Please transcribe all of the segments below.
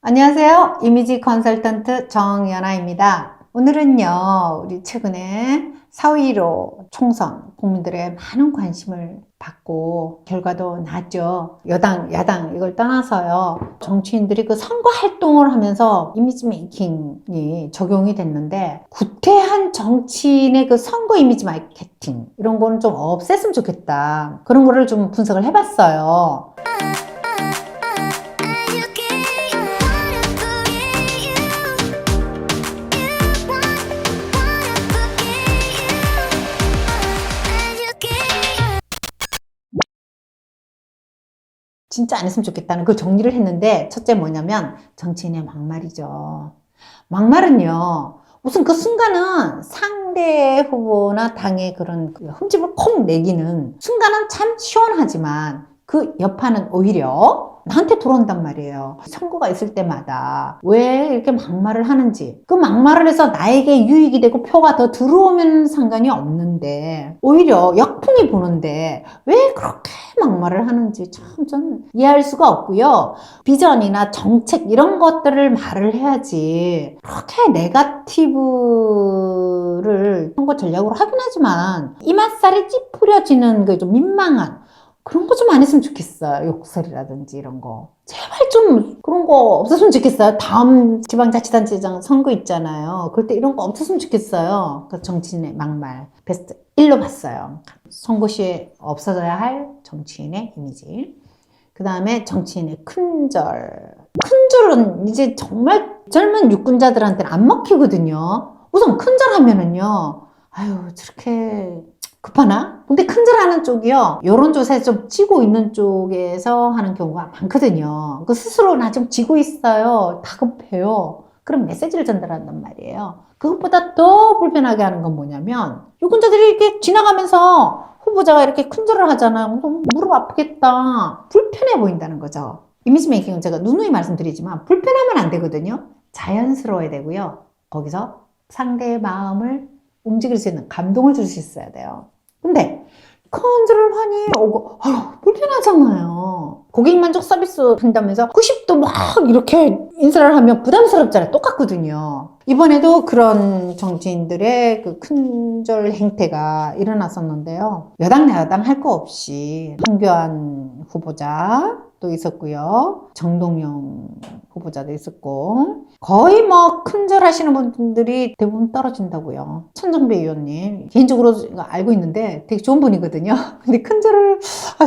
안녕하세요. 이미지 컨설턴트 정연아입니다. 오늘은요, 우리 최근에 4.15 총선 국민들의 많은 관심을 받고 결과도 나왔죠. 여당, 야당 이걸 떠나서요. 정치인들이 그 선거 활동을 하면서 이미지 메이킹이 적용이 됐는데 구태한 정치인의 그 선거 이미지 마케팅 이런 거는 좀 없앴으면 좋겠다. 그런 거를 좀 분석을 해봤어요. 진짜 안 했으면 좋겠다는 그 정리를 했는데, 첫째 뭐냐면 정치인의 막말이죠. 막말은요, 우선 그 순간은 상대 후보나 당의 그런 그 흠집을 콕 내기는 순간은 참 시원하지만 그 여파는 오히려 나한테 돌아온단 말이에요. 선거가 있을 때마다 왜 이렇게 막말을 하는지, 그 막말을 해서 나에게 유익이 되고 표가 더 들어오면 상관이 없는데 오히려 역풍이 부는데 왜 그렇게 막말을 하는지 참 전 이해할 수가 없고요. 비전이나 정책 이런 것들을 말을 해야지 그렇게 네거티브를 선거 전략으로 하긴 하지만 이맛살이 찌푸려지는 그 좀 민망한 그런 거 좀 안 했으면 좋겠어요. 욕설이라든지 이런 거. 제발 좀 그런 거 없었으면 좋겠어요. 다음 지방자치단체장 선거 있잖아요. 그럴 때 이런 거 없었으면 좋겠어요. 그 정치인의 막말. 베스트 1로 봤어요. 선거 시에 없어져야 할 정치인의 이미지. 그 다음에 정치인의 큰절. 큰절은 이제 정말 젊은 유권자들한테는 안 먹히거든요. 우선 큰절 하면은요. 아유, 저렇게 급하나? 근데 큰절하는 쪽이요. 여론조사에 좀 지고 있는 쪽에서 하는 경우가 많거든요. 그 스스로 나 좀 지고 있어요. 다급해요. 그런 메시지를 전달한단 말이에요. 그것보다 더 불편하게 하는 건 뭐냐면 유권자들이 이렇게 지나가면서 후보자가 이렇게 큰절을 하잖아요. 무릎 아프겠다. 불편해 보인다는 거죠. 이미지 메이킹은 제가 누누이 말씀드리지만 불편하면 안 되거든요. 자연스러워야 되고요. 거기서 상대의 마음을 움직일 수 있는 감동을 줄 수 있어야 돼요. 근데 큰절을 하니 오고 아유 불편하잖아요. 고객 만족 서비스 한다면서 90도 막 이렇게 인사를 하면 부담스럽잖아요. 똑같거든요. 이번에도 그런 정치인들의 그 큰절 행태가 일어났었는데요. 여당 야당 할 거 없이 황교안 후보자 도 있었고요. 정동영 후보자도 있었고 거의 뭐 큰절 하시는 분들이 대부분 떨어진다고요. 천정배 의원님 개인적으로 알고 있는데 되게 좋은 분이거든요. 근데 큰절을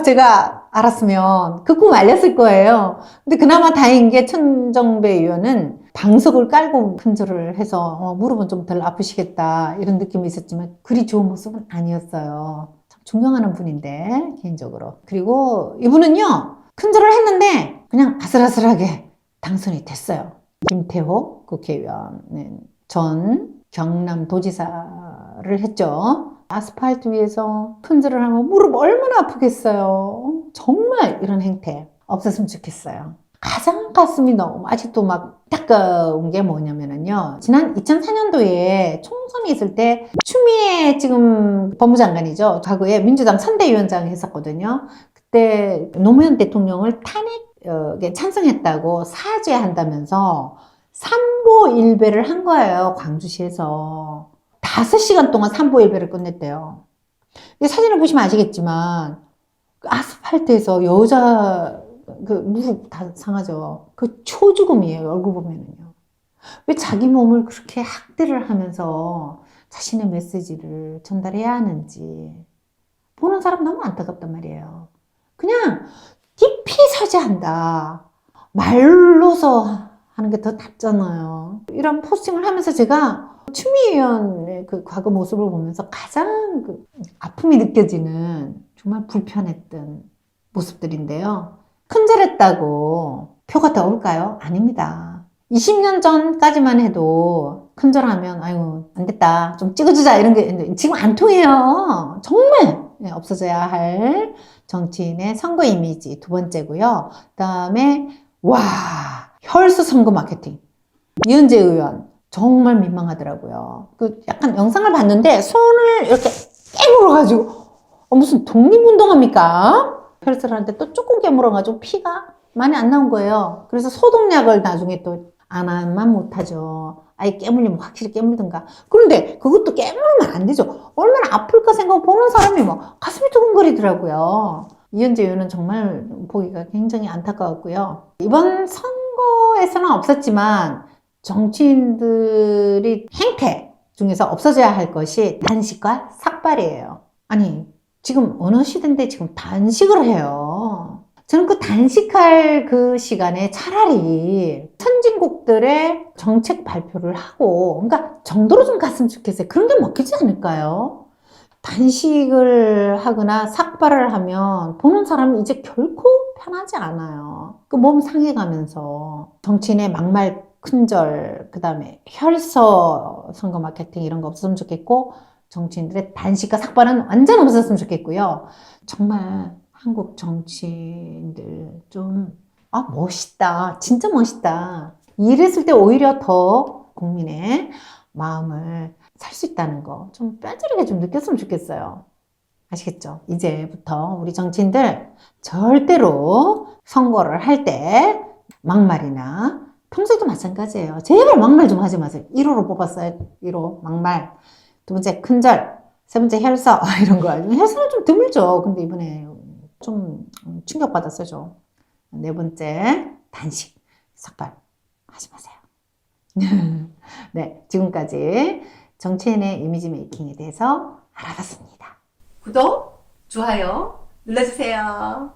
제가 알았으면 그 꿈 알렸을 거예요. 근데 그나마 다행인 게 천정배 의원은 방석을 깔고 큰절을 해서 무릎은 좀 덜 아프시겠다 이런 느낌이 있었지만 그리 좋은 모습은 아니었어요. 참 존경하는 분인데 개인적으로. 그리고 이분은요. 큰절을 했는데 그냥 아슬아슬하게 당선이 됐어요. 김태호 국회의원은 전 경남도지사를 했죠. 아스팔트 위에서 큰절을 하면 무릎 얼마나 아프겠어요. 정말 이런 행태 없었으면 좋겠어요. 가장 가슴이 너무 아직도 막 따가운 게 뭐냐면요. 지난 2004년도에 총선이 있을 때 추미애 지금 법무장관이죠. 과거에 민주당 선대위원장 했었거든요. 그때 노무현 대통령을 탄핵에 찬성했다고 사죄한다면서 삼보일배를 한 거예요. 광주시에서 5시간 동안 삼보일배를 끝냈대요. 사진을 보시면 아시겠지만 아스팔트에서 여자 그 무릎 다 상하죠. 그 초죽음이에요. 얼굴 보면은요. 왜 자기 몸을 그렇게 학대를 하면서 자신의 메시지를 전달해야 하는지 보는 사람 너무 안타깝단 말이에요. 그냥 깊이 사죄한다. 말로서 하는 게 더 낫잖아요. 이런 포스팅을 하면서 제가 추미애 의원의 그 과거 모습을 보면서 가장 그 아픔이 느껴지는 정말 불편했던 모습들인데요. 큰절했다고 표가 더 올까요? 아닙니다. 20년 전까지만 해도 큰절하면 아유 안 됐다 좀 찍어주자 이런 게 지금 안 통해요. 정말 없어져야 할 정치인의 선거 이미지 두 번째고요. 그 다음에 와 혈수 선거 마케팅 이은재 의원 정말 민망하더라고요. 그 약간 영상을 봤는데 손을 이렇게 깨물어가지고 무슨 독립운동합니까? 혈수를 하는데 또 조금 깨물어가지고 피가 많이 안 나온 거예요. 그래서 소독약을 나중에 또 안 하면 못하죠. 아예 깨물리면 확실히 깨물든가. 그런데 그것도 깨물면 안 되죠. 얼마나 아플까 생각하고 보는 사람이 막 가슴이 두근거리더라고요. 이현재 의원은 정말 보기가 굉장히 안타까웠고요. 이번 선거에서는 없었지만 정치인들이 행태 중에서 없어져야 할 것이 단식과 삭발이에요. 아니, 지금 어느 시대인데 지금 단식을 해요. 저는 그 단식할 그 시간에 차라리 선진국들의 정책 발표를 하고, 그러니까 정도로 좀 갔으면 좋겠어요. 그런 게 먹히지 않을까요? 단식을 하거나 삭발을 하면 보는 사람은 이제 결코 편하지 않아요. 그 몸 상해가면서 정치인의 막말 큰절, 그 다음에 혈서 선거 마케팅 이런 거 없었으면 좋겠고, 정치인들의 단식과 삭발은 완전 없었으면 좋겠고요. 정말 한국 정치인들 좀, 아, 멋있다. 진짜 멋있다. 이랬을 때 오히려 더 국민의 마음을 살 수 있다는 거 좀 뼈저리게 좀 느꼈으면 좋겠어요. 아시겠죠? 이제부터 우리 정치인들 절대로 선거를 할 때 막말이나 평소에도 마찬가지예요. 제발 막말 좀 하지 마세요. 1호로 뽑았어요. 1호 막말. 두 번째 큰절. 세 번째 혈서. 이런 거. 혈서는 좀 드물죠. 근데 이번에 좀 충격받았어요. 좀. 네 번째 단식. 삭발. 하지 마세요. 네, 지금까지 정치인의 이미지 메이킹에 대해서 알아봤습니다. 구독, 좋아요 눌러주세요.